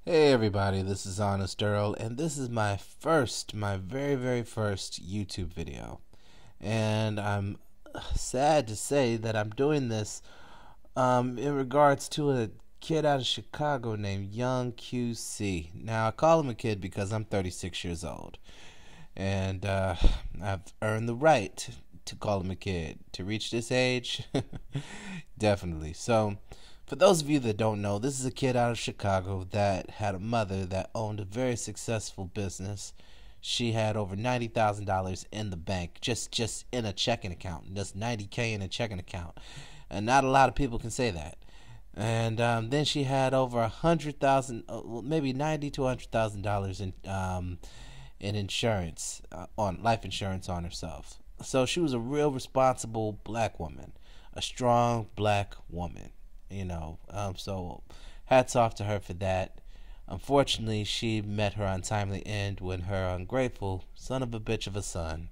Hey everybody, this is Honest Earl, and this is my very first YouTube video. And I'm sad to say that I'm doing this in regards to a kid out of Chicago named Young QC. Now, I call him a kid because I'm 36 years old, and I've earned the right to call him a kid. To reach this age, definitely. So, for those of you that don't know, this is a kid out of Chicago that had a mother that owned a very successful business. She had over $90,000 in the bank, just in a checking account, just 90K in a checking account, and not a lot of people can say that. And then she had over 100,000, maybe 90 to $100,000 in insurance, on life insurance on herself. So she was a real responsible black woman, a strong black woman. So hats off to her for that. Unfortunately, she met her untimely end when her ungrateful son of a bitch of a son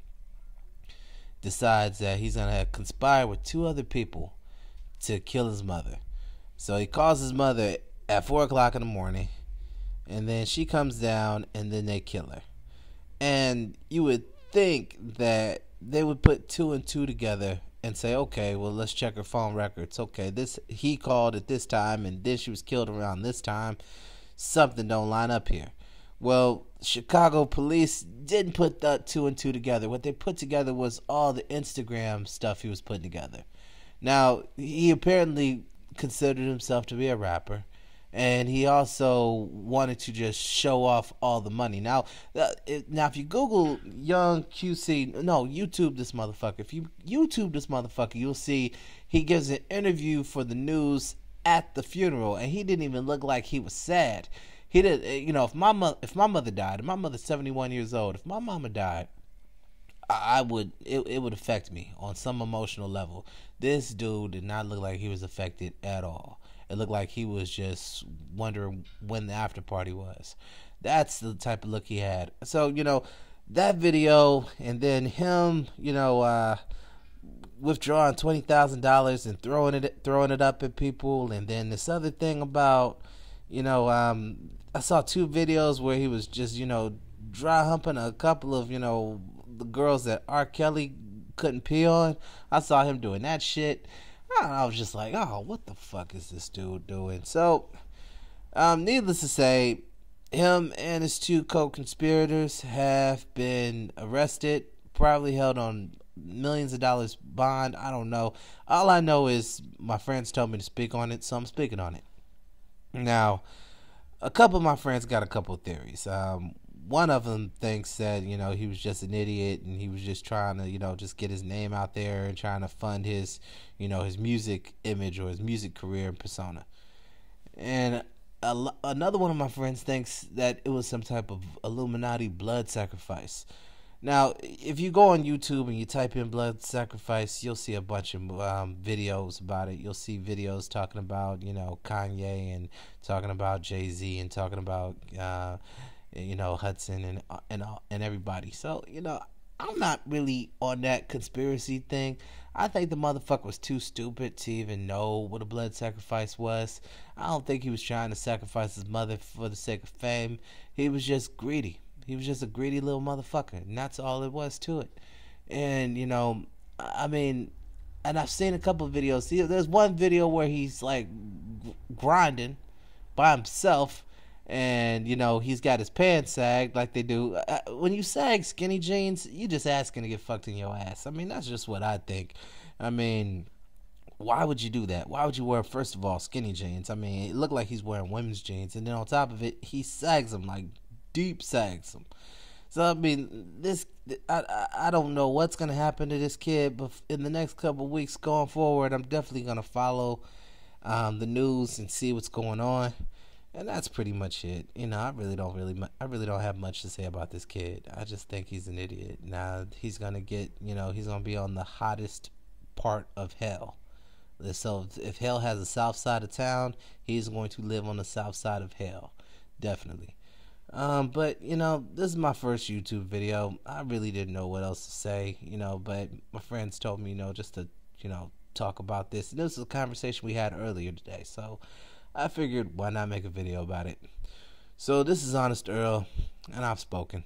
decides that he's gonna conspire with two other people to kill his mother. So he calls his mother at 4 o'clock in the morning, and then she comes down, and then they kill her. And you would think that they would put two and two together and say, okay, well, let's check her phone records. Okay, this he called at this time, and then she was killed around this time. Something don't line up here. Well, Chicago police didn't put that two and two together. What they put together was all the Instagram stuff he was putting together. Now, he apparently considered himself to be a rapper, and he also wanted to just show off all the money. Now, if you Google Young QC, no, YouTube this motherfucker. If you YouTube this motherfucker, you'll see he gives an interview for the news at the funeral, and he didn't even look like he was sad. He did, if my mother died, and my mother's 71 years old, if my mama died, it would affect me on some emotional level. This dude did not look like he was affected at all. It looked like he was just wondering when the after party was. That's the type of look he had. So, that video, and then him, withdrawing $20,000 and throwing it up at people, and then this other thing about, I saw two videos where he was just, dry humping a couple of, the girls that R. Kelly couldn't pee on. I saw him doing that shit. I was just like, oh, what the fuck is this dude doing? So, needless to say, him and his two co-conspirators have been arrested, probably held on millions of dollars bond. I don't know. All I know is my friends told me to speak on it, so I'm speaking on it. Now, a couple of my friends got a couple of theories. One of them thinks that, he was just an idiot, and he was just trying to, just get his name out there and trying to fund his, his music image or his music career and persona. And another one of my friends thinks that it was some type of Illuminati blood sacrifice. Now, if you go on YouTube and you type in blood sacrifice, you'll see a bunch of videos about it. You'll see videos talking about, Kanye, and talking about Jay-Z, and talking about Hudson and everybody. So, I'm not really on that conspiracy thing. I think the motherfucker was too stupid to even know what a blood sacrifice was. I don't think he was trying to sacrifice his mother for the sake of fame. He was just greedy. He was just a greedy little motherfucker, and that's all it was to it. And, and I've seen a couple of videos. See, there's one video where he's like grinding by himself, and he's got his pants sagged like they do. When you sag skinny jeans, you just asking to get fucked in your ass. That's just what I think. Why would you do that? Why would you wear, first of all, skinny jeans? It looked like he's wearing women's jeans, and then on top of it, he sags them, like deep sags them. So I don't know what's gonna happen to this kid, but in the next couple of weeks going forward, I'm definitely gonna follow the news and see what's going on. And that's pretty much it. I really don't have much to say about this kid. I just think he's an idiot. Now he's gonna he's gonna be on the hottest part of hell. So if hell has a south side of town, he's going to live on the south side of hell, definitely. But this is my first YouTube video. I really didn't know what else to say, but my friends told me, just to talk about this. And this is a conversation we had earlier today, so I figured, why not make a video about it? So this is Honest Earl, and I've spoken.